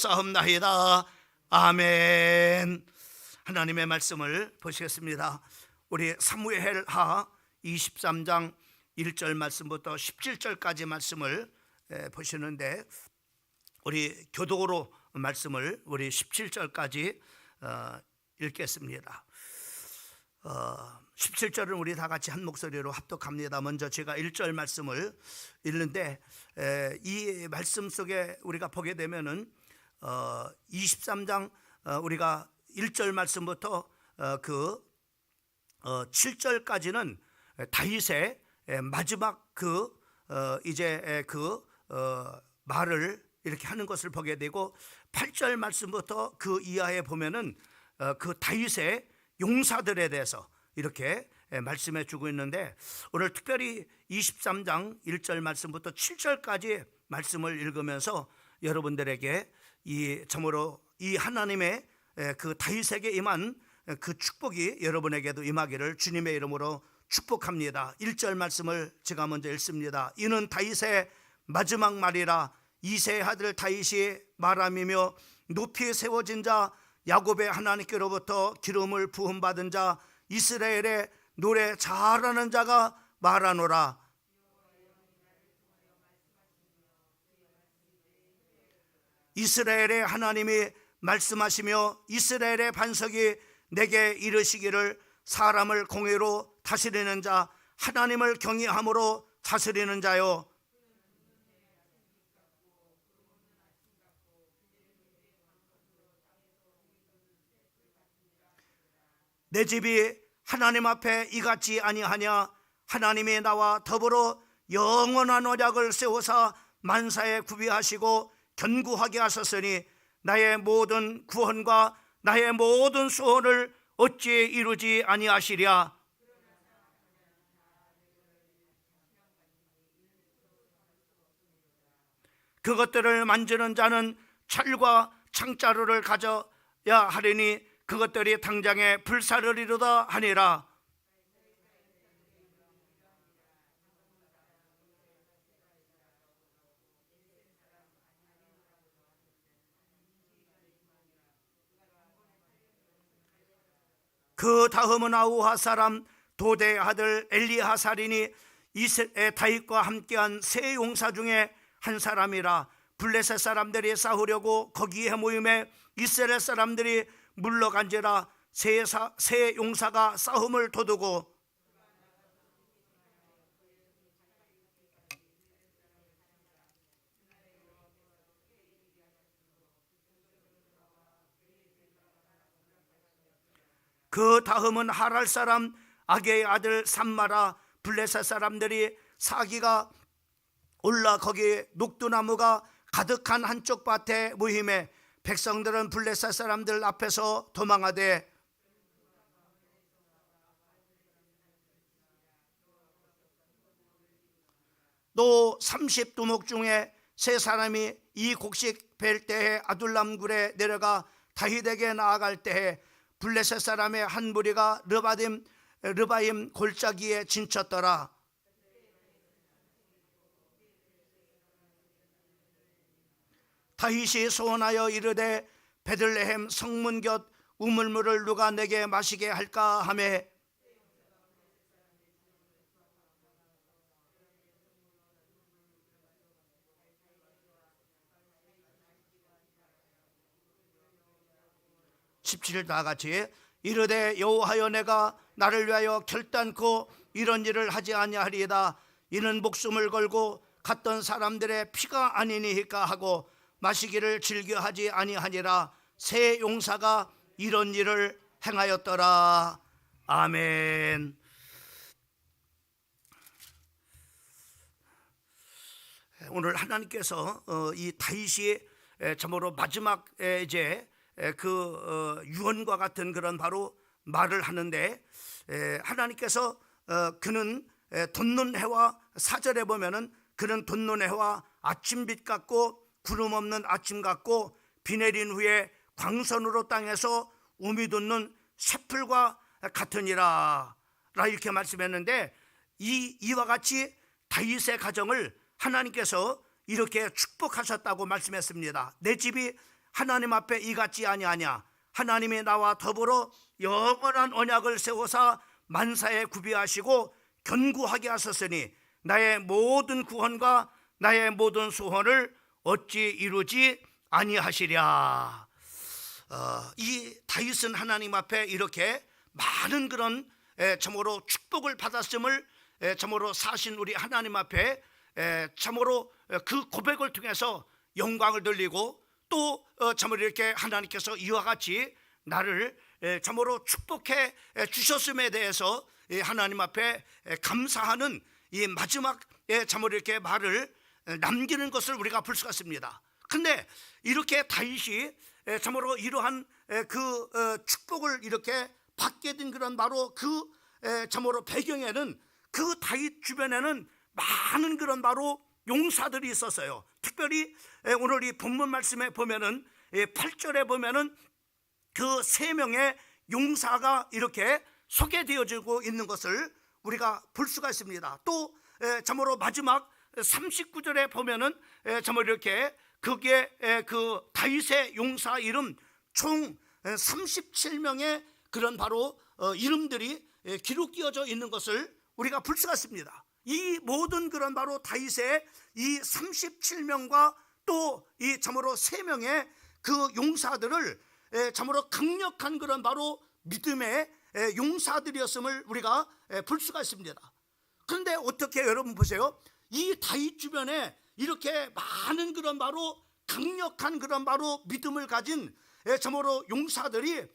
기도하옵나이다. 아멘. 하나님의 말씀을 보시겠습니다. 우리 사무엘하 23장 1절 말씀부터 17절까지 말씀을 보시는데, 우리 교독으로 말씀을 우리 17절까지 읽겠습니다. 17절은 우리 다 같이 한 목소리로 합독합니다. 먼저 제가 1절 말씀을 읽는데, 이 말씀 속에 우리가 보게 되면은 23장 우리가 1절 말씀부터 그 7절까지는 다윗의 마지막 이제 말을 이렇게 하는 것을 보게 되고, 8절 말씀부터 그 이하에 보면은 그 다윗의 용사들에 대해서 이렇게 말씀해 주고 있는데, 오늘 특별히 23장 1절 말씀부터 7절까지 말씀을 읽으면서 여러분들에게 참으로 이 하나님의 그 다윗에게 임한 그 축복이 여러분에게도 임하기를 주님의 이름으로 축복합니다. 1절 말씀을 제가 먼저 읽습니다. 이는 다윗의 마지막 말이라. 이새의 아들 다윗이 말함이며 높이 세워진 자 야곱의 하나님께로부터 기름을 부음받은 자 이스라엘의 노래 잘하는 자가 말하노라. 이스라엘의 하나님이 말씀하시며 이스라엘의 반석이 내게 이르시기를, 사람을 공의로 다스리는 자, 하나님을 경외함으로 다스리는 자요. 내 집이 하나님 앞에 이같이 아니하냐. 하나님이 나와 더불어 영원한 언약을 세우사 만사에 구비하시고 견고하게 하셨으니 나의 모든 구원과 나의 모든 소원을 어찌 이루지 아니하시랴. 그것들을 만지는 자는 철과 창자루를 가져야 하리니 그것들이 당장에 불사를 이루다 하니라. 그 다음은 아우하 사람 도대의 아들 엘리하살이니 다윗과 함께한 세 용사 중에 한 사람이라. 블레셋 사람들이 싸우려고 거기에 모임에 이스라엘 사람들이 물러간지라. 세 용사가 싸움을 도두고 그 다음은 하랄 사람 아게의 아들 삼마라. 블레셋 사람들이 사기가 올라 거기에 녹두나무가 가득한 한쪽 밭에 모임에 백성들은 블레셋 사람들 앞에서 도망하되 또 30두목 중에 세 사람이 이 곡식 벨 때에 아둘람 굴에 내려가 다윗에게 나아갈 때에 블레셋 사람의 한 무리가 르바임 골짜기에 진쳤더라. 다윗이 소원하여 이르되 베들레헴 성문 곁 우물물을 누가 내게 마시게 할까 하며 (17) 다 같이 이르되 여호와여 내가 나를 위하여 결단코 이런 일을 하지 아니하리이다. 이는 목숨을 걸고 갔던 사람들의 피가 아니니까 하고 마시기를 즐겨하지 아니하니라. 세 용사가 이런 일을 행하였더라. 아멘. 오늘 하나님께서 이 다윗이 참으로 마지막 이제 그 유언과 같은 그런 바로 말을 하는데, 하나님께서 그는 돋는 해와 4절에 보면은 그는 돋는 해와 아침빛 같고 구름 없는 아침 같고 비 내린 후에 광선으로 땅에서 우미 돋는 새풀과 같으니라 이렇게 말씀했는데, 이와 같이 다윗의 가정을 하나님께서 이렇게 축복하셨다고 말씀했습니다. 내 집이 하나님 앞에 이같지 아니하냐. 하나님이 나와 더불어 영원한 언약을 세우사 만사에 구비하시고 견고하게 하셨으니 나의 모든 구원과 나의 모든 소원을 어찌 이루지 아니하시랴. 이 다윗은 하나님 앞에 이렇게 많은 그런 참으로 축복을 받았음을 참으로 사신 우리 하나님 앞에 참으로 그 고백을 통해서 영광을 돌리고 또 참으로 이렇게 하나님께서 이와 같이 나를 참으로 축복해 주셨음에 대해서 하나님 앞에 감사하는 이 마지막 참으로 이렇게 말을 남기는 것을 우리가 볼 수가 있습니다. 근데 이렇게 다윗이 참으로 이러한 그 축복을 이렇게 받게 된 그런 바로 그 참으로 배경에는 그 다윗 주변에는 많은 그런 바로 용사들이 있었어요. 특별히 오늘 이 본문 말씀에 보면은 8절에 보면은 그 3명의 용사가 이렇게 소개되어지고 있는 것을 우리가 볼 수가 있습니다. 또 참으로 마지막 39절에 보면은 참으로 이렇게 거기에 그 다윗의 용사 이름 총 37명의 그런 바로 이름들이 기록되어져 있는 것을 우리가 볼 수가 있습니다. 이 모든 그런 바로 다윗의 이 37명과 또 이 참으로 3명의 그 용사들을 참으로 강력한 그런 바로 믿음의 용사들이었음을 우리가 볼 수가 있습니다. 그런데 어떻게 여러분 보세요. 이 다윗 주변에 이렇게 많은 그런 바로 강력한 그런 바로 믿음을 가진 참으로 용사들이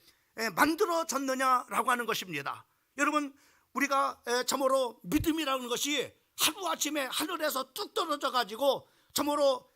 만들어졌느냐라고 하는 것입니다. 여러분 우리가 참으로 믿음이라는 것이 하루아침에 하늘에서 뚝 떨어져 가지고 참으로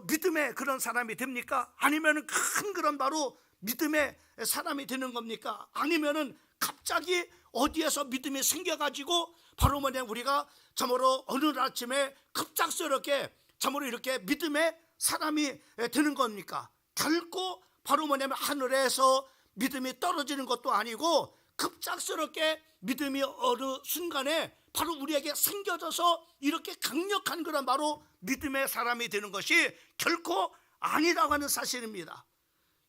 믿음의 그런 사람이 됩니까? 아니면 큰 그런 바로 믿음의 사람이 되는 겁니까? 아니면은 갑자기 어디에서 믿음이 생겨가지고 바로 뭐냐 우리가 참으로 어느 아침에 급작스럽게 참으로 이렇게 믿음의 사람이 되는 겁니까? 결코 바로 뭐냐면 하늘에서 믿음이 떨어지는 것도 아니고 급작스럽게 믿음이 어느 순간에 바로 우리에게 생겨져서 이렇게 강력한 그런 바로 믿음의 사람이 되는 것이 결코 아니라고 하는 사실입니다.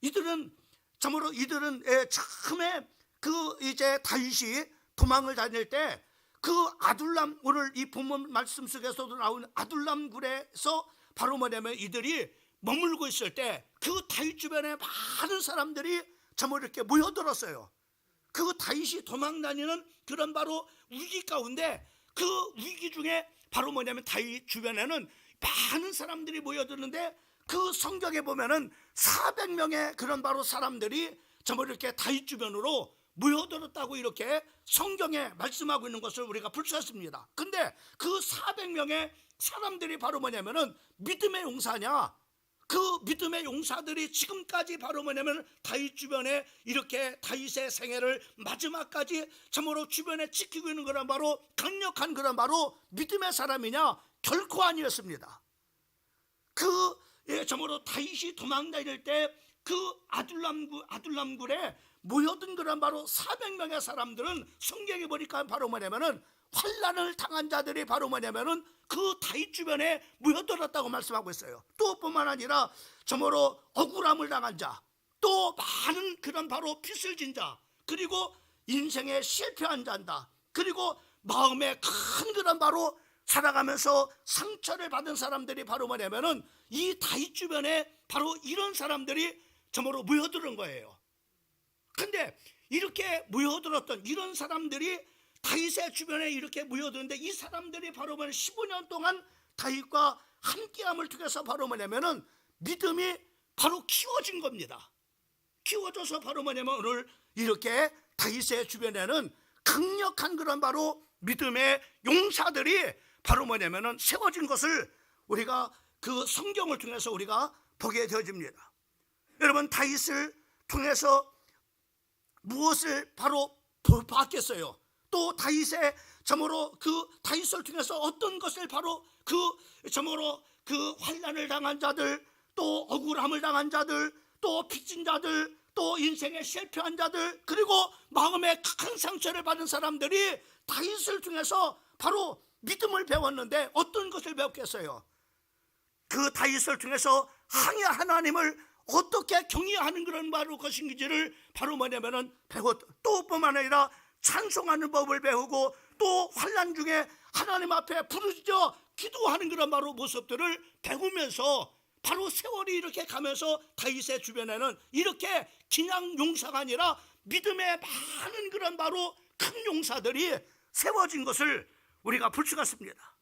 이들은 처음에 그 이제 다윗이 도망을 다닐 때 그 아둘람, 오늘 이 본문 말씀 속에서도 나오는 아둘람 굴에서 바로 뭐냐면 이들이 머물고 있을 때 그 다윗 주변에 많은 사람들이 참으로 이렇게 모여들었어요. 그 다윗이 도망 다니는 그런 바로 위기 가운데 그 위기 중에 바로 뭐냐면 다윗 주변에는 많은 사람들이 모여드는데 그 성경에 보면은 400명의 그런 바로 사람들이 전부 이렇게 다윗 주변으로 모여들었다고 이렇게 성경에 말씀하고 있는 것을 우리가 볼 수 있습니다. 근데 그 400명의 사람들이 바로 뭐냐면은 믿음의 용사냐, 그 믿음의 용사들이 지금까지 바로 뭐냐면 다윗 주변에 이렇게 다윗의 생애를 마지막까지 참으로 주변에 지키고 있는 그런 바로 강력한 그런 바로 믿음의 사람이냐? 결코 아니었습니다. 참으로 다윗이 도망 다닐 때 그 아둘람굴에 모여든 그런 바로 400명의 사람들은 성경에 보니까 바로 뭐냐면은 환난을 당한 자들이 바로 뭐냐면은 그 다윗 주변에 모여들었다고 말씀하고 있어요. 또 뿐만 아니라 참으로 억울함을 당한 자, 또 많은 그런 바로 빚을 진 자, 그리고 인생에 실패한 자다, 그리고 마음에 큰 그런 바로 살아가면서 상처를 받은 사람들이 바로 뭐냐면은 이 다윗 주변에 바로 이런 사람들이 참으로 모여드는 거예요. 근데 이렇게 모여들었던 이런 사람들이 다윗의 주변에 이렇게 모여드는데 이 사람들이 바로 뭐냐면 15년 동안 다윗과 함께함을 통해서 바로 뭐냐면은 믿음이 바로 키워진 겁니다. 키워져서 바로 뭐냐면 오늘 이렇게 다윗의 주변에는 강력한 그런 바로 믿음의 용사들이 바로 뭐냐면은 세워진 것을 우리가 그 성경을 통해서 우리가 보게 되어집니다. 여러분 다윗을 통해서 무엇을 바로 받겠어요? 또 다윗의 참으로 그 다윗을 통해서 어떤 것을 바로 그 참으로 그 환난을 당한 자들, 또 억울함을 당한 자들, 또 빚진 자들, 또 인생에 실패한 자들, 그리고 마음에 큰 상처를 받은 사람들이 다윗을 통해서 바로 믿음을 배웠는데 어떤 것을 배웠겠어요? 그 다윗을 통해서 하나님을 어떻게 경외하는 그런 바로 것인지를 바로 뭐냐면은 배웠. 또 뿐만 아니라 찬송하는 법을 배우고 또 환난 중에 하나님 앞에 부르짖어 기도하는 그런 바로 모습들을 배우면서 바로 세월이 이렇게 가면서 다윗의 주변에는 이렇게 그냥 용사가 아니라 믿음의 많은 그런 바로 큰 용사들이 세워진 것을 우리가 볼 수가 있습니다.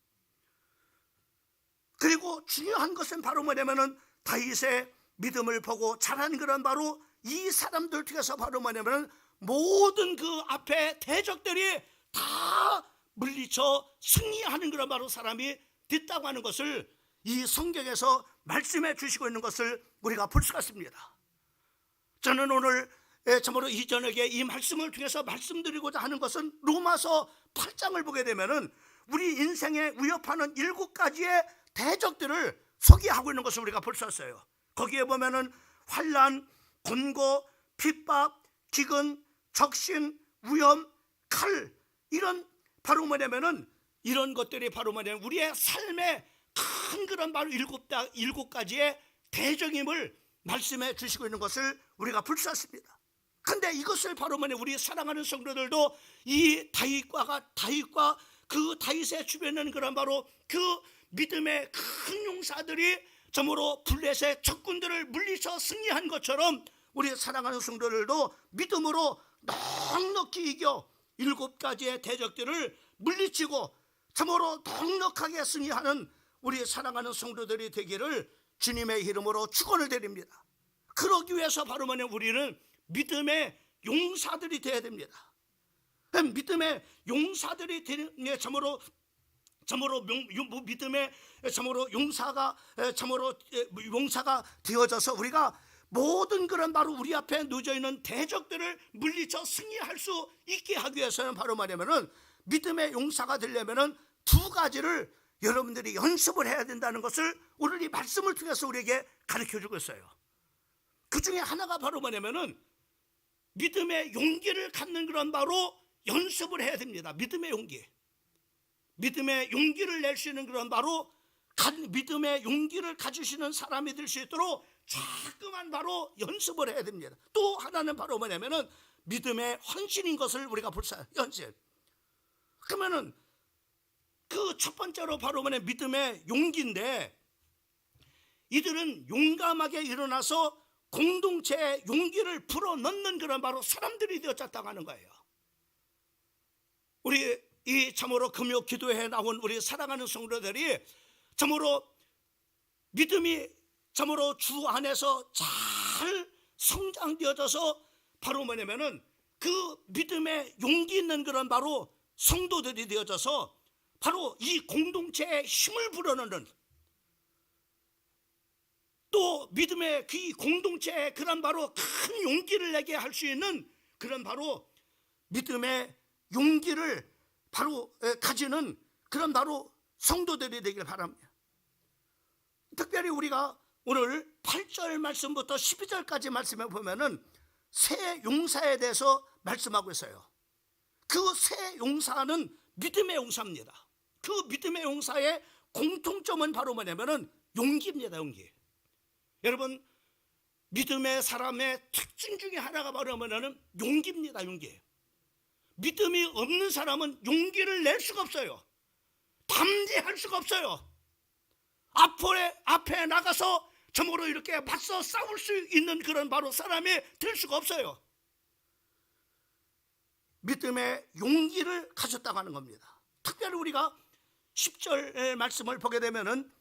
그리고 중요한 것은 바로 뭐냐면은 다윗의 믿음을 보고 자란 그런 바로 이 사람들 중에서 바로 뭐냐면은 모든 그 앞에 대적들이 다 물리쳐 승리하는 그런 바로 사람이 됐다고 하는 것을 이 성경에서 말씀해 주시고 있는 것을 우리가 볼 수가 있습니다. 저는 오늘 참으로 이 저녁에 이 말씀을 통해서 말씀드리고자 하는 것은 로마서 8장을 보게 되면은 우리 인생에 위협하는 7가지의 대적들을 소개하고 있는 것을 우리가 볼 수 있어요. 거기에 보면은 환난, 곤고, 핍박, 기근, 적신, 위험, 칼, 이런 바로 뭐냐면은 이런 것들이 바로 뭐냐면 우리의 삶의 큰 그런 바로 7가지의 대적임을 말씀해 주시고 있는 것을 우리가 볼 수 있습니다. 근데 이것을 바로 뭐냐 우리 사랑하는 성도들도 이 다윗과 그 다윗의 주변에는 그런 바로 그 믿음의 큰 용사들이 점으로 블레셋의 적군들을 물리쳐 승리한 것처럼 우리 사랑하는 성도들도 믿음으로 넉넉히 이겨 7가지의 대적들을 물리치고 참으로 넉넉하게 승리하는 우리 사랑하는 성도들이 되기를 주님의 이름으로 축원을 드립니다. 그러기 위해서 바로 뭐냐 우리는 믿음의 용사들이 되어야 됩니다. 믿음의 용사들이 되는 참으로 믿음의 참으로 용사가 되어져서 우리가 모든 그런 바로 우리 앞에 놓여 있는 대적들을 물리쳐 승리할 수 있게 하기 위해서는 바로 말하면은 믿음의 용사가 되려면은 2가지를 여러분들이 연습을 해야 된다는 것을 오늘 이 말씀을 통해서 우리에게 가르쳐 주고 있어요. 그 중에 하나가 바로 뭐냐면은 믿음의 용기를 갖는 그런 바로 연습을 해야 됩니다. 믿음의 용기를 낼 수 있는 그런 바로 믿음의 용기를 가지시는 사람이 될 수 있도록 자꾸만 바로 연습을 해야 됩니다. 또 하나는 바로 뭐냐면은 믿음의 헌신인 것을 우리가 볼 수 있어요. 헌신. 그러면은 그 첫 번째로 바로 뭐냐 믿음의 용기인데, 이들은 용감하게 일어나서 공동체의 용기를 불어넣는 그런 바로 사람들이 되었다고 하는 거예요. 우리 이 참으로 금요 기도회에 나온 우리 사랑하는 성도들이 참으로 믿음이 참으로 주 안에서 잘 성장되어져서 바로 뭐냐면은 그 믿음의 용기 있는 그런 바로 성도들이 되어져서 바로 이 공동체에 힘을 불어넣는, 또 믿음의 그 공동체에 그런 바로 큰 용기를 내게 할 수 있는 그런 바로 믿음의 용기를 바로 가지는 그런 바로 성도들이 되길 바랍니다. 특별히 우리가 오늘 8절 말씀부터 12절까지 말씀해 보면은 새 용사에 대해서 말씀하고 있어요. 그 새 용사는 믿음의 용사입니다. 그 믿음의 용사의 공통점은 바로 뭐냐면은 용기입니다. 용기. 여러분, 믿음의 사람의 특징 중에 하나가 바로 뭐냐면 용기입니다. 용기. 믿음이 없는 사람은 용기를 낼 수가 없어요. 담대할 수가 없어요. 앞에 나가서 정으로 이렇게 맞서 싸울 수 있는 그런 바로 사람이 될 수가 없어요. 믿음의 용기를 가졌다고 하는 겁니다. 특별히 우리가 10절 말씀을 보게 되면은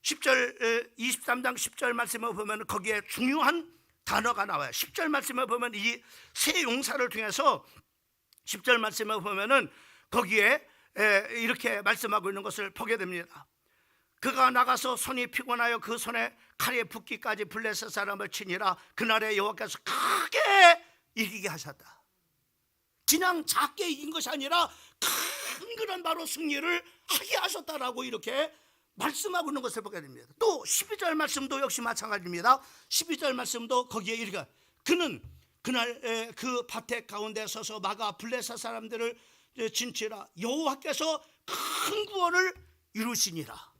10절 23장 10절 말씀을 보면 거기에 중요한 단어가 나와요. 10절 말씀을 보면 이 새 용사를 통해서 10절 말씀을 보면은 거기에 이렇게 말씀하고 있는 것을 보게 됩니다. 그가 나가서 손이 피곤하여 그 손에 칼에 붓기까지 블레셋 사람을 치니라. 그날에 여호와께서 크게 이기게 하셨다. 그냥 작게 이긴 것이 아니라 큰 그런 바로 승리를 하게 하셨다라고 이렇게 말씀하고 있는 것을 보게 됩니다. 또 12절 말씀도 역시 마찬가지입니다. 12절 말씀도 거기에 이르기를 그는 그날 그 밭에 가운데 서서 막아 블레셋 사람들을 진치라. 여호와께서 큰 구원을 이루시니라.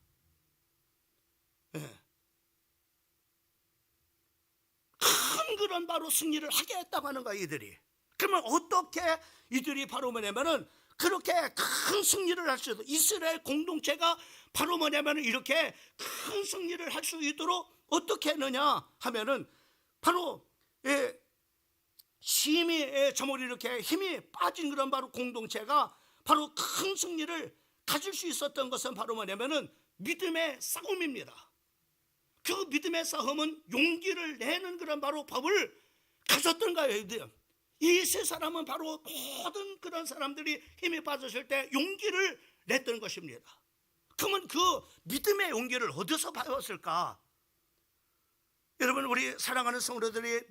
그런 바로 승리를 하게 했다고 하는 거야 이들이. 그러면 어떻게 이들이 바로 뭐냐면은 그렇게 큰 승리를 할 수 있도록 이스라엘 공동체가 바로 뭐냐면은 이렇게 큰 승리를 할 수 있도록 어떻게 했느냐 하면은 바로 정말 이렇게 힘이 빠진 그런 바로 공동체가 바로 큰 승리를 가질 수 있었던 것은 바로 뭐냐면은 믿음의 싸움입니다. 그 믿음의 싸움은 용기를 내는 그런 바로 법을 가졌던 거예요. 이 세 사람은 바로 모든 그런 사람들이 힘이 빠졌을 때 용기를 냈던 것입니다. 그러면 그 믿음의 용기를 어디서 배웠을까? 여러분, 우리 사랑하는 성도들이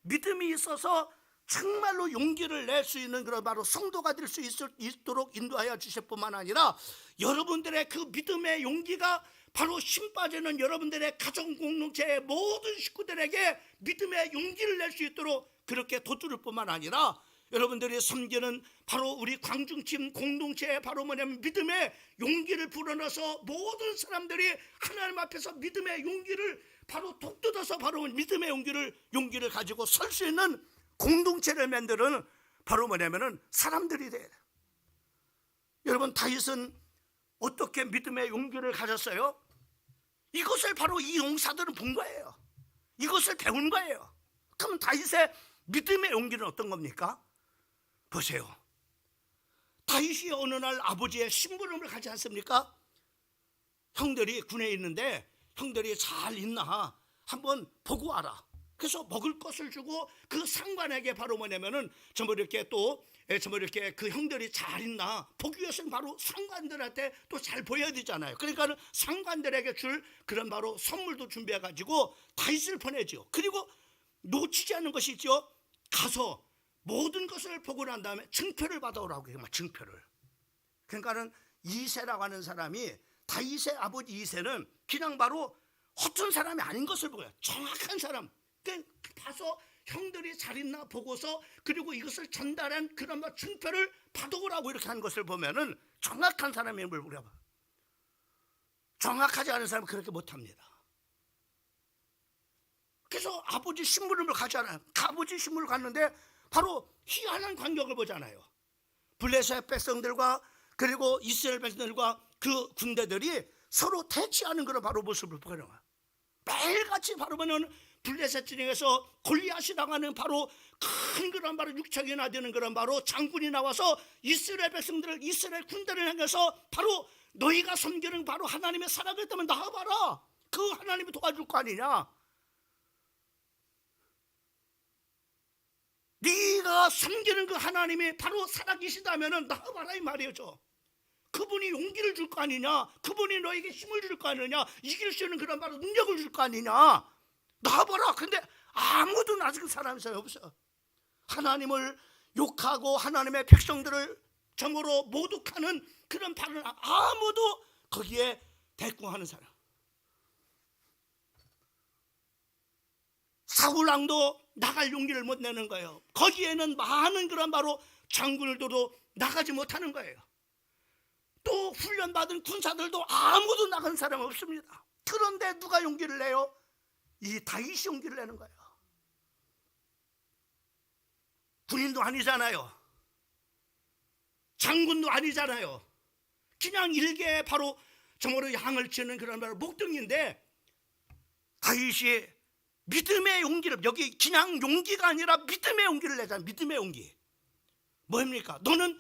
믿음이 있어서 정말로 용기를 낼 수 있는 그런 바로 성도가 될 수 있도록 인도하여 주실 뿐만 아니라 여러분들의 그 믿음의 용기가 바로 힘 빠지는 여러분들의 가정 공동체의 모든 식구들에게 믿음의 용기를 낼 수 있도록 그렇게 도와줄 뿐만 아니라 여러분들이 섬기는 바로 우리 광중팀 공동체에 바로 뭐냐면 믿음의 용기를 불어넣어서 모든 사람들이 하나님 앞에서 믿음의 용기를 바로 독뜯어서 바로 믿음의 용기를 가지고 설 수 있는 공동체를 만드는 바로 뭐냐면은 사람들이 돼요. 여러분, 다윗은 어떻게 믿음의 용기를 가졌어요? 이것을 바로 이 용사들은 본 거예요. 이것을 배운 거예요. 그럼 다윗의 믿음의 용기는 어떤 겁니까? 보세요. 다윗이 어느 날 아버지의 심부름을 가지 않습니까? 형들이 군에 있는데 형들이 잘 있나 한번 보고 와라. 그래서 먹을 것을 주고 그 상관에게 바로 뭐냐면은 전부 이렇게 그 형들이 잘 있나 보기 위해서는 바로 상관들한테 또 잘 보여야 되잖아요. 그러니까 상관들에게 줄 그런 바로 선물도 준비해 가지고 다윗을 보내죠. 그리고 놓치지 않는 것이 있죠. 가서 모든 것을 보고 난 다음에 증표를 받아오라고 해요. 증표를. 그러니까는 이새라고 하는 사람이 다윗의 아버지 이새는 그냥 바로 허튼 사람이 아닌 것을 보여요. 정확한 사람. 가서 형들이 잘 있나 보고서 그리고 이것을 전달한 그런 증표를 받아오라고 이렇게 한 것을 보면은 정확한 사람의 힘을 우려봐. 정확하지 않은 사람은 그렇게 못합니다. 그래서 아버지 심부름을 가잖아요. 아버지 심부름을 갔는데 바로 희한한 광경을 보잖아요. 블레셋 백성들과 그리고 이스라엘 백성들과 그 군대들이 서로 대치하는 그런 바로 모습을 보게 돼요. 매일같이 바로 보면 블레셋 진영에서 골리앗이라고 하는 바로 큰 그런 바로 6천이나 되는 그런 바로 장군이 나와서 이스라엘 백성들을 이스라엘 군대를 향해서 바로 너희가 섬기는 바로 하나님의 사랑을 때문에 나와봐라. 그 하나님이 도와줄 거 아니냐. 네가 섬기는 그 하나님이 바로 살아계시다면은 나와봐라 이 말이죠. 그분이 용기를 줄 거 아니냐. 그분이 너에게 힘을 줄 거 아니냐. 이길 수 있는 그런 바로 능력을 줄 거 아니냐. 나와봐라. 근데 아무도 아직 사람이 없어. 하나님을 욕하고 하나님의 백성들을 정으로 모독하는 그런 발언 아무도 거기에 대꾸하는 사람. 사울왕도 나갈 용기를 못 내는 거예요. 거기에는 많은 그런 바로 장군들도 나가지 못하는 거예요. 또 훈련받은 군사들도 아무도 나간 사람 없습니다. 그런데 누가 용기를 내요? 이 다윗이 용기를 내는 거예요. 군인도 아니잖아요. 장군도 아니잖아요. 그냥 일개 바로 정으로 양을 치는 그런 바로 목동인데 다윗이 믿음의 용기를, 여기 그냥 용기가 아니라 믿음의 용기를 내잖아요. 믿음의 용기. 뭐입니까? 너는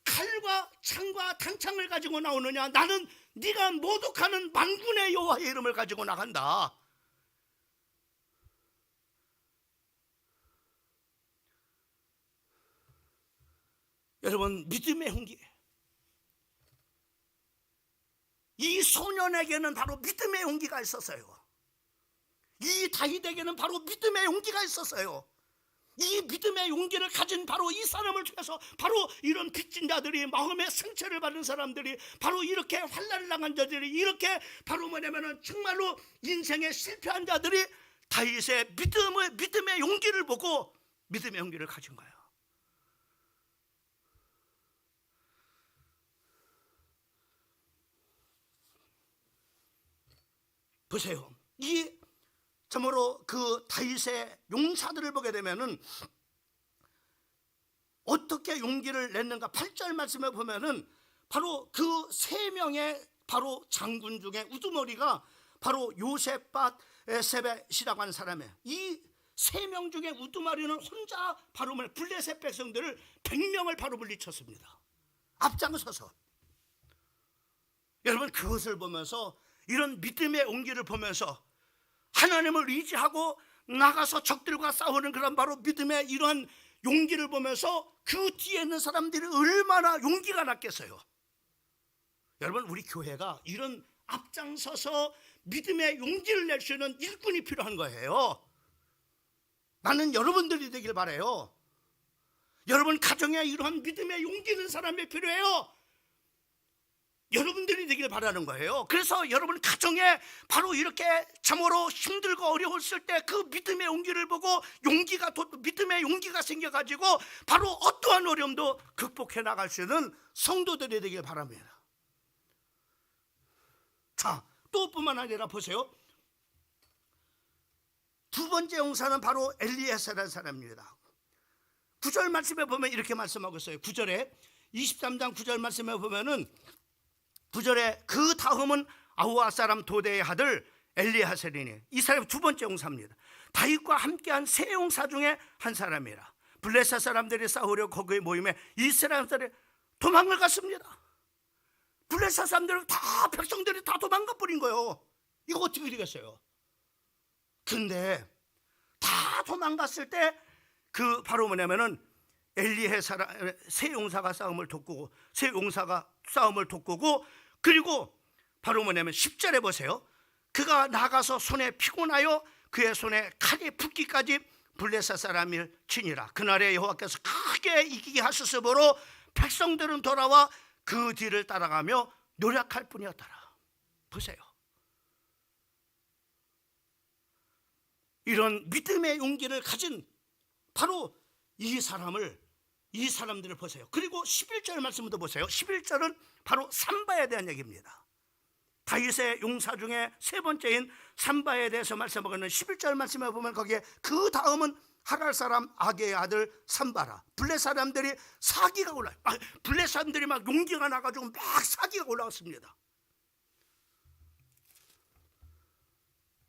칼과 창과 단창을 가지고 나오느냐? 나는 네가 모독하는 만군의 여호와의 이름을 가지고 나간다. 여러분, 믿음의 용기. 이 소년에게는 바로 믿음의 용기가 있었어요. 이 다윗에게는 바로 믿음의 용기가 있었어요. 이 믿음의 용기를 가진 바로 이 사람을 통해서 바로 이런 빚진 자들이, 마음의 상처를 받은 사람들이, 바로 이렇게 환난을 당한 자들이, 이렇게 바로 뭐냐면은 정말로 인생에 실패한 자들이 다윗의 믿음의 용기를 보고 믿음의 용기를 가진 거예요. 보세요. 이 참으로 그 다윗의 용사들을 보게 되면은 어떻게 용기를 냈는가. 8절 말씀에 보면은 바로 그 3명의 바로 장군 중에 우두머리가 바로 요셉밧 에세벳이라고 하는 사람이에요. 이 3명 중에 우두머리는 혼자 바로 블레셋 백성들을 100명을 바로 물리쳤습니다. 앞장서서. 여러분, 그것을 보면서, 이런 믿음의 온기를 보면서 하나님을 의지하고 나가서 적들과 싸우는 그런 바로 믿음의 이러한 용기를 보면서 그 뒤에 있는 사람들이 얼마나 용기가 났겠어요. 여러분, 우리 교회가 이런 앞장서서 믿음의 용기를 낼 수 있는 일꾼이 필요한 거예요. 나는 여러분들이 되길 바라요. 여러분 가정에 이러한 믿음의 용기 있는 사람이 필요해요. 여러분들이 되길 바라는 거예요. 그래서 여러분 가정에 바로 이렇게 참으로 힘들고 어려웠을 때 그 믿음의 용기를 보고 믿음의 용기가 생겨가지고 바로 어떠한 어려움도 극복해 나갈 수 있는 성도들이 되길 바랍니다. 자, 또 뿐만 아니라 보세요. 두 번째 용사는 바로 엘리에셀이라는 사람입니다. 9절 말씀에 보면 이렇게 말씀하고 있어요. 9절에 23장 9절 말씀에 보면은 9절에 그 다음은 아우아 사람 도대의 아들 엘리에셀이니, 이 사람이 두 번째 용사입니다. 다윗과 함께한 세 용사 중에 한 사람이라. 블레셋 사람들이 싸우려 거기에 모임에 이스라엘 사람들이 도망을 갔습니다. 블레셋 사람들은 다, 백성들이 다 도망가 버린 거예요. 이거 어떻게 되겠어요? 근데 다 도망갔을 때 그 바로 뭐냐면은 엘리에셀 세 용사가 싸움을 돕고, 세 용사가 싸움을 돕고, 그리고 바로 뭐냐면 10절에 보세요. 그가 나가서 손에 피곤하여 그의 손에 칼이 붙기까지 블레셋 사람을 치니라. 그날에 여호와께서 크게 이기게 하셨으므로 백성들은 돌아와 그 뒤를 따라가며 노력할 뿐이었더라. 보세요. 이런 믿음의 용기를 가진 바로 이 사람들을 보세요. 그리고 11절 말씀도 보세요. 11절은 바로 삼바에 대한 얘기입니다. 다윗의 용사 중에 세 번째인 삼바에 대해서 말씀하고 있는 11절 말씀에 보면 거기에 그 다음은 하랄 사람 아게의 아들 삼바라. 블레 사람들이 사기가 올라요. 블레 사람들이 막 용기가 나가지고 막 사기가 올라왔습니다.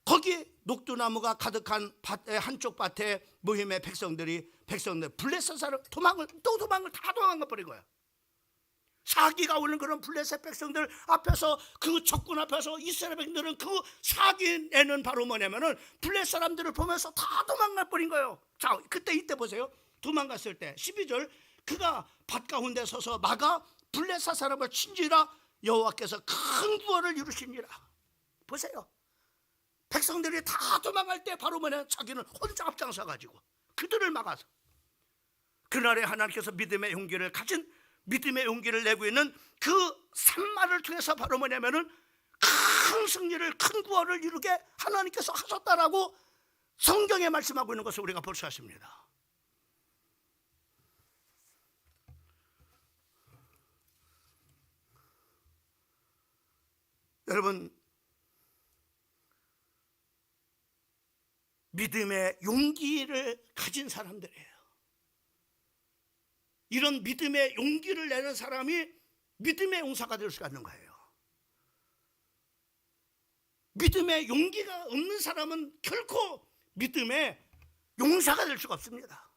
거기 녹두나무가 가득한 밭의 한쪽 밭에 모임의 백성들 블레셋 사람 도망을 다 도망가 버린 거야. 사기가 오는 그런 블레셋 백성들 앞에서, 그 적군 앞에서 이스라엘 백성들은 그 사기 내는 바로 뭐냐면은 블레셋 사람들을 보면서 다 도망가 버린 거예요. 자, 이때 보세요. 도망갔을 때 12절, 그가 밭 가운데 서서 막아 블레셋 사람을 친지라 여호와께서 큰 구원을 이루시니라. 보세요. 백성들이 다 도망갈 때 바로 뭐냐, 자기는 혼자 앞장서 가지고 그들을 막아서, 그날에 하나님께서 믿음의 용기를 가진, 믿음의 용기를 내고 있는 그 산마를 통해서 바로 뭐냐면은 큰 승리를, 큰 구원을 이루게 하나님께서 하셨다라고 성경에 말씀하고 있는 것을 우리가 볼 수 있습니다. 여러분, 믿음의 용기를 가진 사람들이에요. 이런 믿음의 용기를 내는 사람이 믿음의 용사가 될 수가 있는 거예요. 믿음의 용기가 없는 사람은 결코 믿음의 용사가 될 수가 없습니다.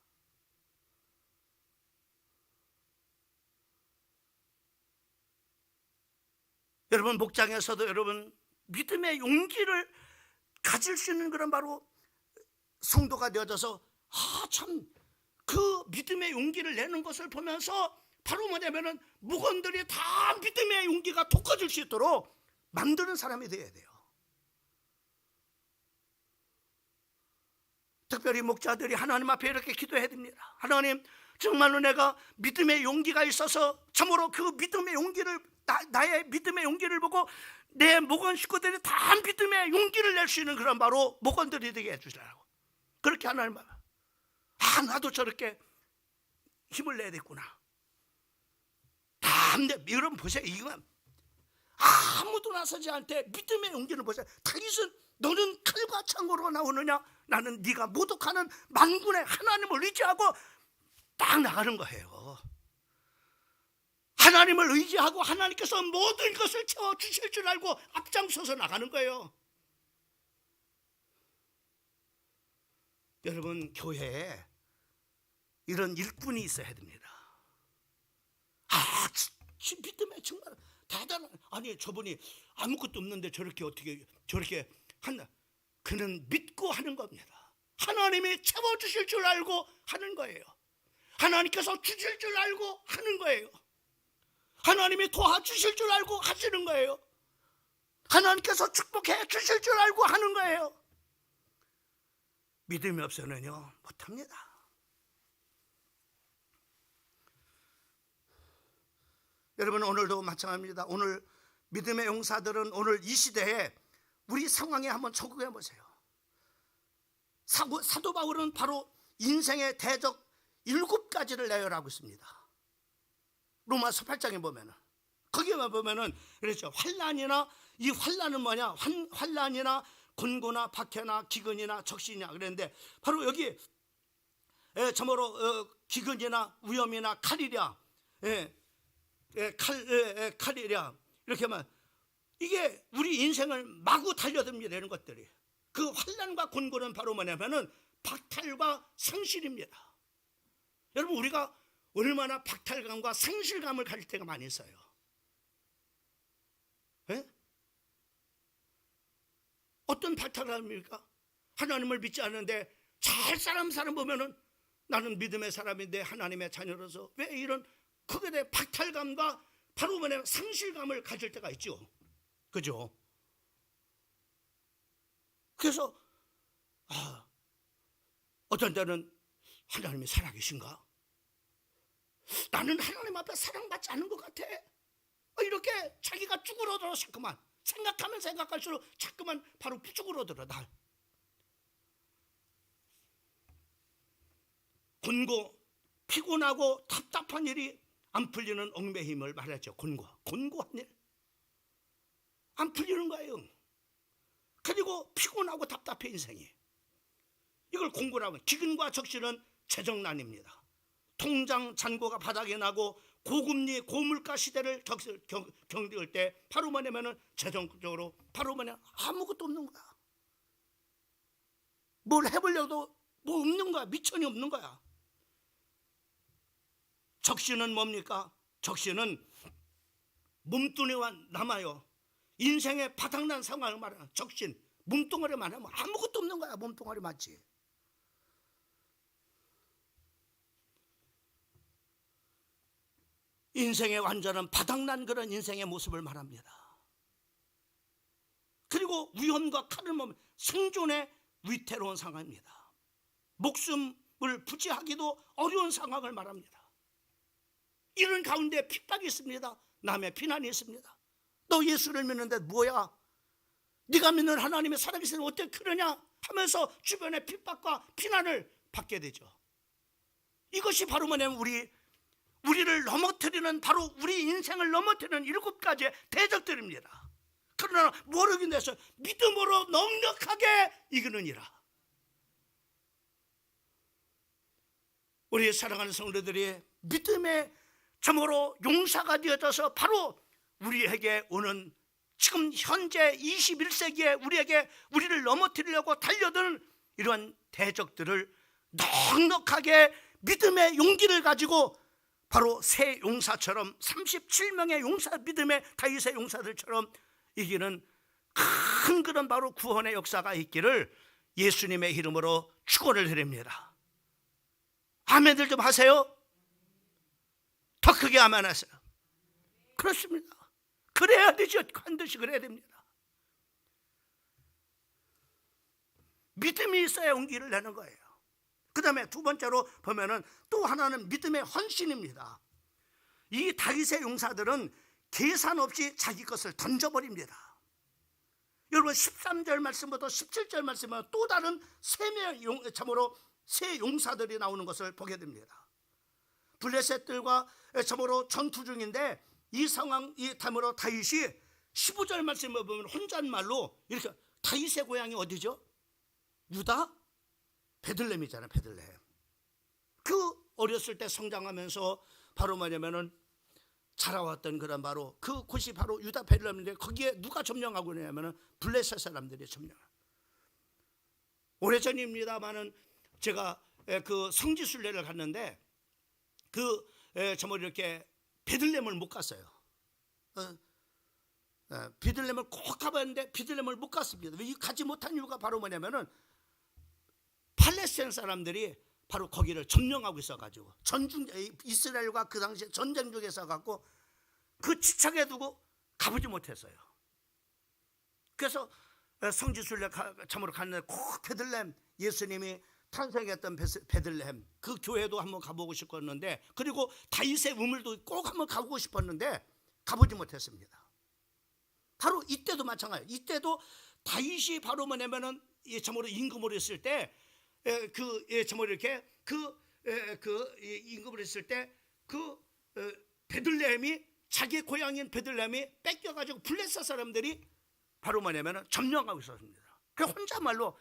여러분, 목장에서도 여러분 믿음의 용기를 가질 수 있는 그런 바로 성도가 되어져서 참 그 믿음의 용기를 내는 것을 보면서 바로 뭐냐면은 목원들이 다 믿음의 용기가 돋궈질 수 있도록 만드는 사람이 되어야 돼요. 특별히 목자들이 하나님 앞에 이렇게 기도해야 됩니다. 하나님, 정말로 내가 믿음의 용기가 있어서 참으로 그 믿음의 용기를, 나의 믿음의 용기를 보고 내 목원 식구들이 다 믿음의 용기를 낼 수 있는 그런 바로 목원들이 되게 해주시라고. 그렇게 하나님 앞에, 나도 저렇게 힘을 내야 되겠구나. 여러분 보세요. 이건 아무도 나서지 않을 때 믿음의 용기를 보세요. 다윗은 너는 칼과 창으로 나오느냐? 나는 네가 모독하는 만군의 하나님을 의지하고 딱 나가는 거예요. 하나님을 의지하고 하나님께서 모든 것을 채워주실 줄 알고 앞장서서 나가는 거예요. 여러분, 교회에 이런 일꾼이 있어야 됩니다. 믿음에 정말 대단한, 아니 저분이 아무것도 없는데 저렇게 한다. 그는 믿고 하는 겁니다. 하나님이 채워주실 줄 알고 하는 거예요. 하나님께서 주실 줄 알고 하는 거예요. 하나님이 도와주실 줄 알고 하시는 거예요. 하나님께서 축복해 주실 줄 알고 하는 거예요. 믿음이 없으면요 못합니다. 여러분, 오늘도 마찬가지입니다. 오늘 믿음의 용사들은 오늘 이 시대에 우리 상황에 한번 적응해 보세요. 사도 바울은 바로 인생의 대적 7가지를 내열하고 있습니다. 로마서 8장에 보면은, 거기만 보면은 그렇죠. 환난이나, 이 환난은 뭐냐? 환난이나 곤고나 박해나 기근이나 적신이냐 그랬는데, 바로 여기 참으로 기근이나 위험이나 칼이랴, 칼이랴, 이렇게 하면 이게 우리 인생을 마구 달려듭니다. 이런 것들이, 그 환난과 곤고는 바로 뭐냐면은 박탈과 상실입니다. 여러분, 우리가 얼마나 박탈감과 상실감을 가질 때가 많이 있어요. 예? 어떤 박탈감입니까? 하나님을 믿지 않는데 잘 사람 보면은 나는 믿음의 사람인데 하나님의 자녀로서 왜 이런 크게 된 박탈감과 바로 뭐냐면 상실감을 가질 때가 있죠. 그죠? 그래서 어떤 때는 하나님이 살아계신가? 나는 하나님 앞에 사랑받지 않는 것 같아. 이렇게 자기가 쭈그러들어 자꾸만 생각하면 생각할수록 자꾸만 바로 쭈그러들어. 날 곤고, 피곤하고 답답한 일이 안 풀리는 얽매임을 말하죠. 곤고한 일 안 풀리는 거예요. 그리고 피곤하고 답답해 인생이. 이걸 공고라고. 기근과 적신은 재정난입니다. 통장 잔고가 바닥에 나고 고금리 고물가 시대를 겪을 때 바로 뭐냐면은 재정적으로 바로 뭐냐, 아무것도 없는 거야. 뭘 해보려도 뭐 없는 거야. 미천이 없는 거야. 적신은 뭡니까? 적신은 몸뚱이와 남아요. 인생의 바닥난 상황을 말하는 적신, 몸뚱아리만 하면 아무것도 없는 거야. 몸뚱아리 맞지? 인생의 완전한 바닥난 그런 인생의 모습을 말합니다. 그리고 위험과 칼을 먹으면 생존의 위태로운 상황입니다. 목숨을 부지하기도 어려운 상황을 말합니다. 이런 가운데 핍박이 있습니다. 남의 비난이 있습니다. 너 예수를 믿는데 뭐야? 네가 믿는 하나님의 살아계시는 어떻게 그러냐? 하면서 주변의 핍박과 비난을 받게 되죠. 이것이 바로 뭐냐면 우리를 넘어뜨리는, 바로 우리 인생을 넘어뜨리는 7가지의 대적들입니다. 그러나 모르긴 해서 믿음으로 넉넉하게 이기느니라. 우리 사랑하는 성도들이 믿음의 참으로 용사가 되어져서 바로 우리에게 오는 지금 현재 21세기에 우리를 넘어뜨리려고 달려드는 이러한 대적들을 넉넉하게 믿음의 용기를 가지고 바로 새 용사처럼 37명의 용사, 믿음의 다윗의 용사들처럼 이기는 큰 그런 바로 구원의 역사가 있기를 예수님의 이름으로 축원을 드립니다. 아멘들 좀 하세요. 더 크게 아멘 하세요. 그렇습니다. 그래야 되죠. 반드시 그래야 됩니다. 믿음이 있어야 용기를 내는 거예요. 그 다음에 두 번째로 보면은 또 하나는 믿음의 헌신입니다. 이 다윗의 용사들은 계산 없이 자기 것을 던져버립니다. 여러분 13절 말씀부터 17절 말씀은 또 다른 참으로 새 용사들이 나오는 것을 보게 됩니다. 블레셋들과 참으로 전투 중인데 이 상황, 이 참으로 다윗이 15절 말씀을 보면 혼잣말로 이렇게 다윗의 고향이 어디죠? 유다 베들레헴이잖아요. 베들레헴. 그 어렸을 때 성장하면서 바로 뭐냐면은 자라왔던 그런 바로 그 곳이 바로 유다 베들레헴인데 거기에 누가 점령하고 있냐면은 블레셋 사람들이 점령. 오래전입니다만은 제가 그 성지순례를 갔는데 정말 이렇게 베들레헴을 못 갔어요. 베들레헴을 꼭 가봤는데 베들레헴을 못 갔습니다. 왜 가지 못한 이유가 바로 뭐냐면은 팔레스타인 사람들이 바로 거기를 점령하고 있어가지고 이스라엘과 그 당시에 전쟁 중에 있어갖고 그 지척에 두고 가보지 못했어요. 그래서 성지순례 참으로 갔는데 꼭 베들레헴 예수님이 탄생했던 베들레헴 그 교회도 한번 가보고 싶었는데 그리고 다윗의 우물도 꼭 한번 가보고 싶었는데 가보지 못했습니다. 바로 이때도 마찬가지. 이때도 다윗이 바로 뭐냐면은 참으로 임금으로 있을 때 참으로 이렇게 임금으로 있을 때 베들레헴이 자기 고향인 베들레헴이 뺏겨가지고 블레셋 사람들이 바로 뭐냐면은 점령하고 있었습니다. 그 혼자말로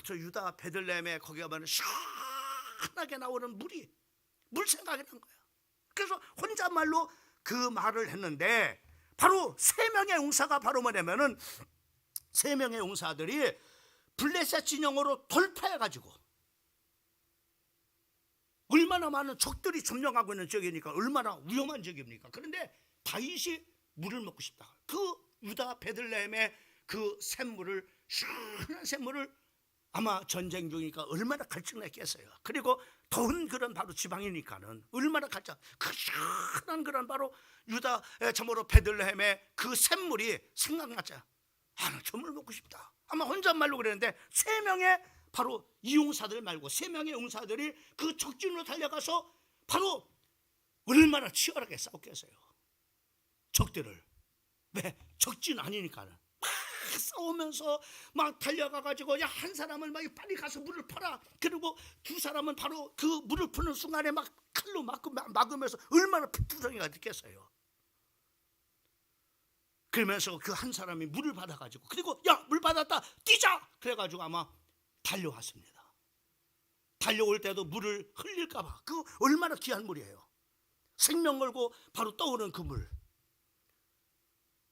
저 유다 베들레헴에 거기 가면 시원하게 나오는 물 생각이 난 거야. 그래서 혼자말로 그 말을 했는데 바로 세 명의 용사가 바로 뭐냐면은 세 명의 용사들이 블레셋 진영으로 돌파해가지고 얼마나 많은 적들이 점령하고 있는 지역이니까 얼마나 위험한 지역입니까? 그런데 다윗이 물을 먹고 싶다. 그 유다 베들레헴의 그 샘물을 시원한 샘물을 아마 전쟁 중이니까 얼마나 갈증냈겠어요. 그리고 더운 그런 바로 지방이니까는 얼마나 갈증 그 시원한 그런 바로 유다 참으로 베들레헴의 그 샘물이 생각나자. 나 저 물 먹고 싶다. 아마 혼잣말로 그랬는데 세 명의 바로 이용사들 말고 세 명의 용사들이 그 적진으로 달려가서 바로 얼마나 치열하게 싸웠겠어요. 적들을. 왜? 적진 아니니까는. 막 싸우면서 막 달려가가지고 야 한 사람을 막 빨리 가서 물을 퍼라. 그리고 두 사람은 바로 그 물을 푸는 순간에 막 칼로 막으면서 얼마나 피투성이가 됐겠어요. 그러면서 그 한 사람이 물을 받아가지고 그리고 야 물 받았다 뛰자 그래가지고 아마 달려왔습니다. 달려올 때도 물을 흘릴까봐 그 얼마나 귀한 물이에요. 생명 걸고 바로 떠오르는 그 물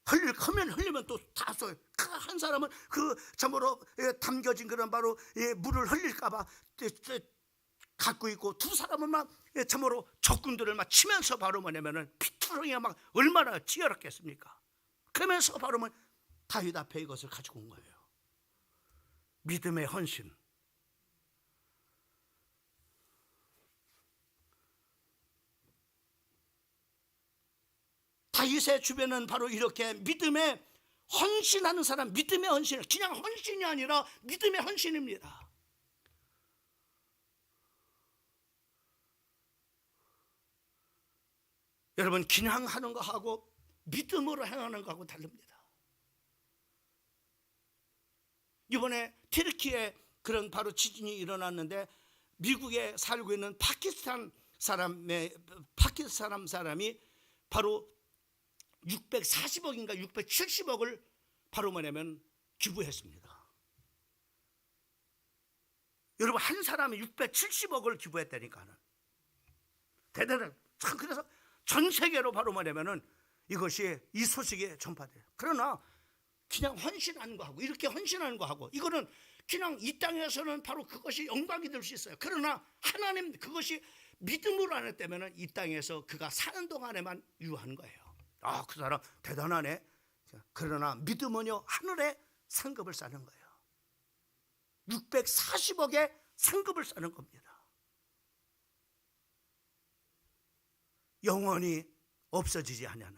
흘리면 또 다 써요. 한 사람은 그 참으로 담겨진 그런 바로 물을 흘릴까봐 갖고 있고 두 사람은 막 참으로 적군들을 막 치면서 바로 뭐냐면은 피투성이가 막 얼마나 치열했겠습니까? 그러면서 바로 다윗 앞에 이것을 가지고 온 거예요. 믿음의 헌신. 다윗의 주변은 바로 이렇게 믿음에 헌신하는 사람, 믿음의 헌신, 그냥 헌신이 아니라 믿음의 헌신입니다. 여러분 그냥 하는 거하고 믿음으로 행하는 거하고 다릅니다. 이번에 튀르키에 그런 바로 지진이 일어났는데 미국에 살고 있는 파키스탄 사람이 바로 640억인가 670억을 바로 뭐냐면 기부했습니다. 여러분 한 사람이 670억을 기부했다니까는 대단한. 참 그래서 전 세계로 바로 뭐냐면은 이것이 이 소식이 전파돼요. 그러나 그냥 헌신하는 거하고 이렇게 헌신하는 거하고 이거는 그냥 이 땅에서는 바로 그것이 영광이 될 수 있어요. 그러나 하나님 그것이 믿음으로 안 했다면 이 땅에서 그가 사는 동안에만 유효한 거예요. 그 사람 대단하네. 그러나 믿음은요 하늘에 상급을 쌓는 거예요. 640억의 상급을 쌓는 겁니다. 영원히 없어지지 않냐는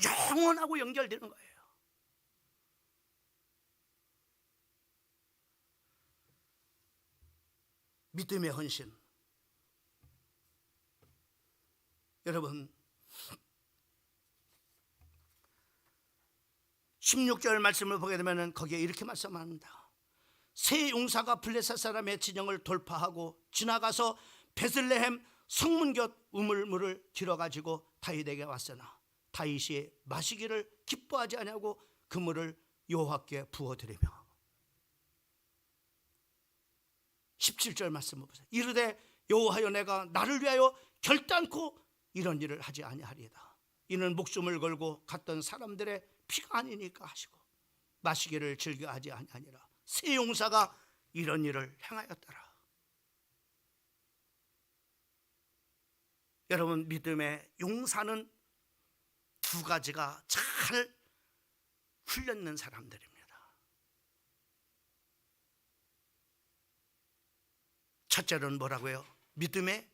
영원하고 연결되는 거예요. 믿음의 헌신. 여러분 16절 말씀을 보게 되면 거기에 이렇게 말씀합니다. 세 용사가 블레셋 사람의 진영을 돌파하고 지나가서 베들레헴 성문 곁 우물물을 길어가지고 다윗에게 왔으나 다윗이 마시기를 기뻐하지 아니하고 그 물을 여호와께 부어드리며 17절 말씀을 보세요. 이르되 여호와여 내가 나를 위하여 결단코 이런 일을 하지 아니하리이다. 이는 목숨을 걸고 갔던 사람들의 피가 아니니까 하시고 마시기를 즐겨하지 아니하니라. 새 용사가 이런 일을 행하였더라. 여러분, 믿음의 용사는 두 가지가 잘 훈련된 사람들입니다. 첫째로는 뭐라고요? 믿음의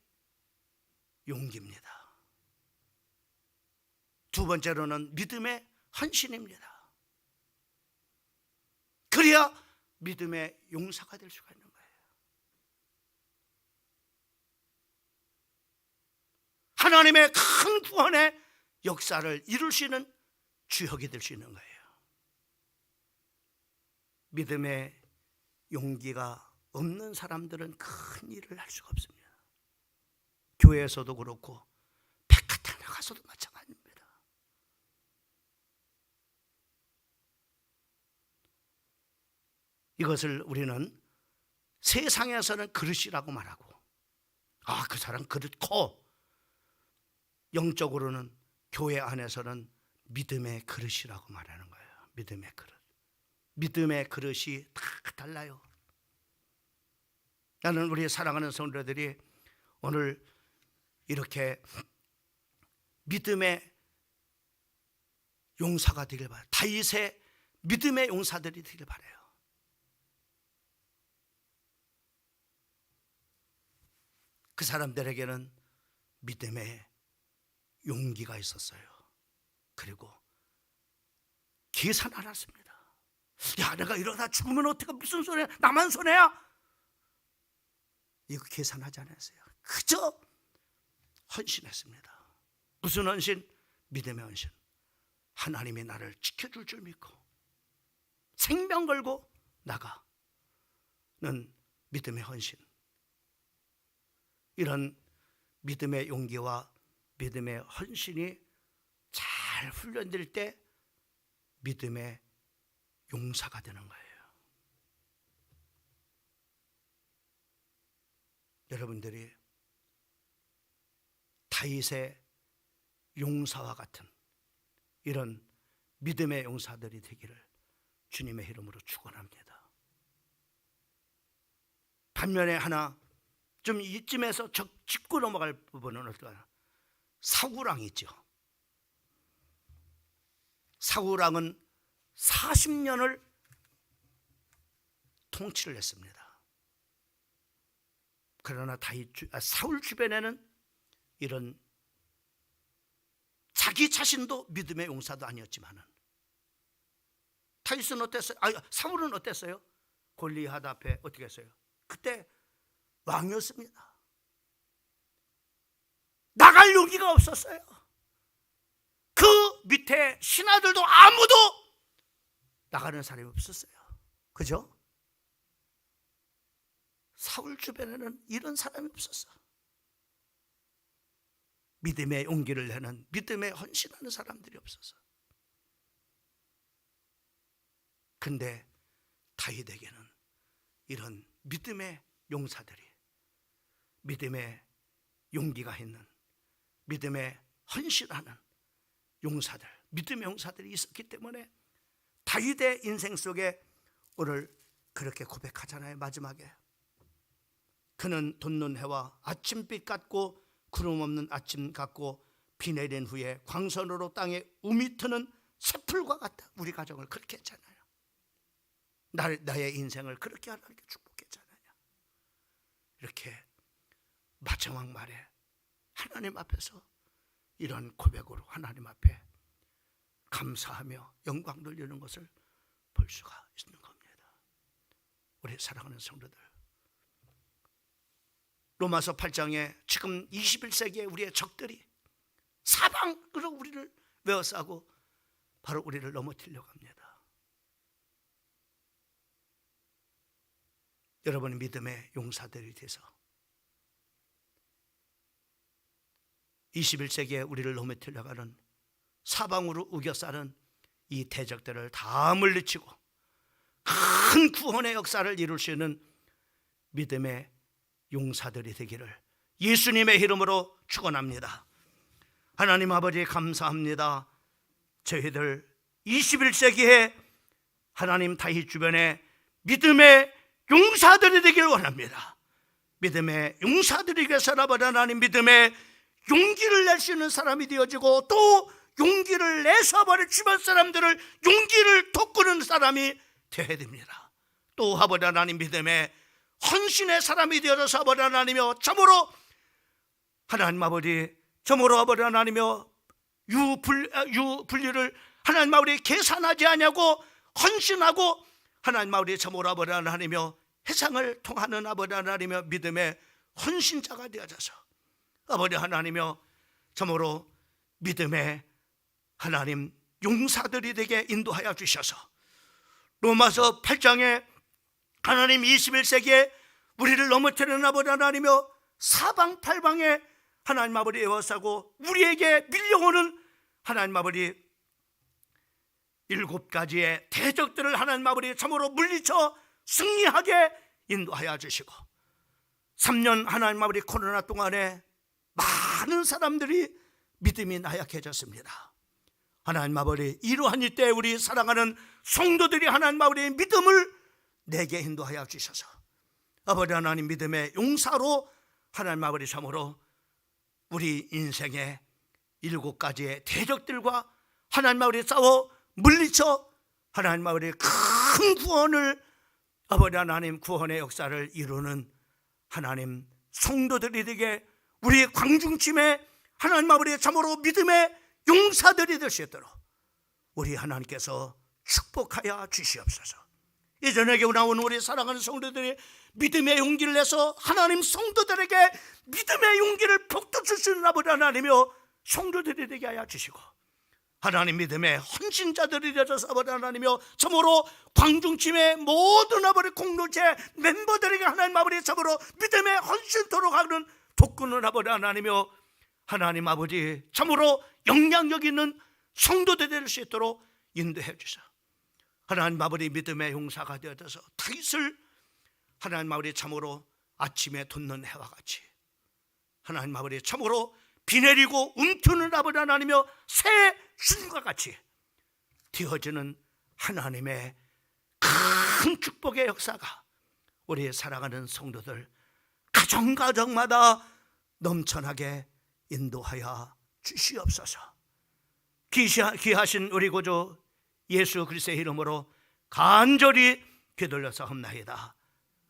용기입니다. 두 번째로는 믿음의 헌신입니다. 그래야 믿음의 용사가 될 수가 있는 거예요. 하나님의 큰 구원의 역사를 이룰 수 있는 주역이 될 수 있는 거예요. 믿음의 용기가 없는 사람들은 큰 일을 할 수가 없습니다. 교회에서도 그렇고 백화점에 가서도 마찬가지입니다. 이것을 우리는 세상에서는 그릇이라고 말하고, 그 사람 그릇 커. 영적으로는 교회 안에서는 믿음의 그릇이라고 말하는 거예요. 믿음의 그릇. 믿음의 그릇이 다 달라요. 나는 우리 사랑하는 성도들이 오늘 이렇게 믿음의 용사가 되길 바라요. 다윗의 믿음의 용사들이 되길 바라요. 그 사람들에게는 믿음의 용기가 있었어요. 그리고 계산 안 했습니다. 야, 내가 이러다 죽으면 어떡해? 무슨 손해야? 나만 손해야? 이거 계산하지 않았어요. 그저 헌신했습니다. 무슨 헌신? 믿음의 헌신. 하나님이 나를 지켜줄 줄 믿고 생명 걸고 나가는 믿음의 헌신. 이런 믿음의 용기와 믿음의 헌신이 잘 훈련될 때 믿음의 용사가 되는 거예요. 여러분들이 다윗의 용사와 같은 이런 믿음의 용사들이 되기를 주님의 이름으로 축원합니다. 반면에 하나 좀 이쯤에서 짚고 넘어갈 부분은 어떨까요? 사울왕 있죠. 사울왕은 40년을 통치를 했습니다. 그러나 사울 주변에는 이런 자기 자신도 믿음의 용사도 아니었지만은 다윗은 어땠어요? 사울은 어땠어요? 골리앗 앞에 어떻게 했어요? 그때 왕이었습니다. 나갈 용기가 없었어요. 그 밑에 신하들도 아무도 나가는 사람이 없었어요. 그죠? 사울 주변에는 이런 사람이 없었어. 믿음의 용기를 내는, 믿음에 헌신하는 사람들이 없었어. 근데 다윗에게는 이런 믿음의 용사들이, 믿음의 용기가 있는, 믿음에 헌신하는 용사들, 믿음의 용사들이 있었기 때문에 다윗의 인생 속에 오늘 그렇게 고백하잖아요. 마지막에 그는 돋는 해와 아침빛 같고 구름 없는 아침 같고 비 내린 후에 광선으로 땅에 우미 트는 새풀과 같다. 우리 가정을 그렇게 했잖아요. 나의 인생을 그렇게 하나님께 축복했잖아요. 이렇게 마지막 말에 하나님 앞에서 이런 고백으로 하나님 앞에 감사하며 영광 돌리는 것을 볼 수가 있는 겁니다. 우리 사랑하는 성도들, 로마서 8장에 지금 21세기에 우리의 적들이 사방으로 우리를 외워싸고 바로 우리를 넘어뜨리려고 합니다. 여러분의 믿음의 용사들이 돼서 21세기에 우리를 넘어뜨려가는 사방으로 우겨싸는 이 대적들을 다 물리치고 큰 구원의 역사를 이룰 수 있는 믿음의 용사들이 되기를 예수님의 이름으로 축원합니다. 하나님 아버지 감사합니다. 저희들 21세기에 하나님 다윗 주변에 믿음의 용사들이 되길 원합니다. 믿음의 용사들이 계셔라버려 하나님 믿음의 용기를 낼 수 있는 사람이 되어지고 또 용기를 내서 버릴 주변 사람들을 용기를 돋구는 사람이 되어야 됩니다. 또 아버지 하나님 믿음의 헌신의 사람이 되어서 아버지 하나님이여 참으로 하나님 아버지 참으로 아버지 하나님이여 유분리를 하나님 아버지 계산하지 아니하고 헌신하고 하나님 아버지 참으로 아버지 하나님이여 해상을 통하는 아버지 하나님이여 믿음의 헌신자가 되어져서 아버지 하나님이여 참으로 믿음의 하나님 용사들이 되게 인도하여 주셔서 로마서 8장에 하나님 21세기에 우리를 넘어뜨리는 아버지 하나님이여 사방팔방에 하나님 아버지 에워싸고 우리에게 밀려오는 하나님 아버지 7가지의 대적들을 하나님 아버지 참으로 물리쳐 승리하게 인도하여 주시고 3년 하나님 아버지 코로나 동안에 많은 사람들이 믿음이 나약해졌습니다. 하나님 아버지 이러한 이때 우리 사랑하는 성도들이 하나님 아버지의 믿음을 내게 인도하여 주셔서 아버지 하나님 믿음의 용사로 하나님 아버지 참으로 우리 인생의 7가지의 대적들과 하나님 아버지 싸워 물리쳐 하나님 아버지 큰 구원을 아버지 하나님 구원의 역사를 이루는 하나님 성도들이 되게 우리 광중침에 하나님 아버지 참으로 믿음의 용사들이 될 수 있도록 우리 하나님께서 축복하여 주시옵소서. 이 저녁에 나온 우리 사랑하는 성도들이 믿음의 용기를 내서 하나님 성도들에게 믿음의 용기를 북돋을 수 있는 아버지 하나님이여 성도들이 되게 하여 주시고 하나님 믿음의 헌신자들이 되어서 아버지 하나님이여 참으로 광중침의 모든 아버지 공동체 멤버들에게 하나님 아버지 참으로 믿음의 헌신토록 하는 돕구는 아버지 하나님이여 하나님 아버지 참으로 영향력 있는 성도들이 될 수 있도록 인도해 주셔. 하나님 아버지 믿음의 용사가 되어서 다윗을 하나님 아버지 참으로 아침에 돋는 해와 같이 하나님 아버지 참으로 비 내리고 움트는 아버지 하나님이여 새 순과 같이 되어지는 하나님의 큰 축복의 역사가 우리 사랑하는 성도들 가정가정마다 넘쳐나게 인도하여 주시옵소서. 귀하신 우리 구주 예수 그리스도의 이름으로 간절히 기도려서 험나이다.